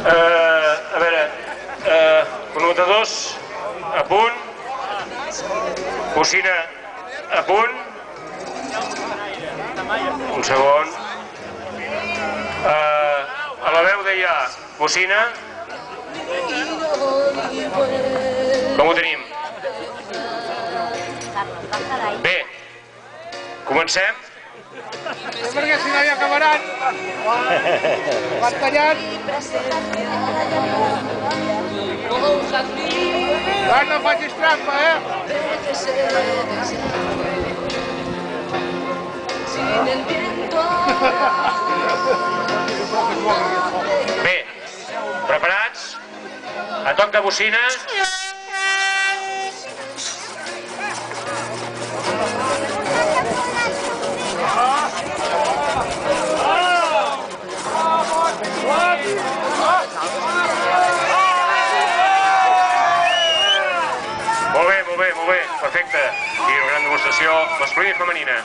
A veure, connotadors a punt, bocina a punt, un segon, a la veu deia bocina, com ho tenim? Bé, comencem? Perquè si no ja acabaran. Van tallant. Ara no facis trampa, Bé, preparats? A toc de bocina. Molt bé, perfecte. I una gran demostració masculina i femenina.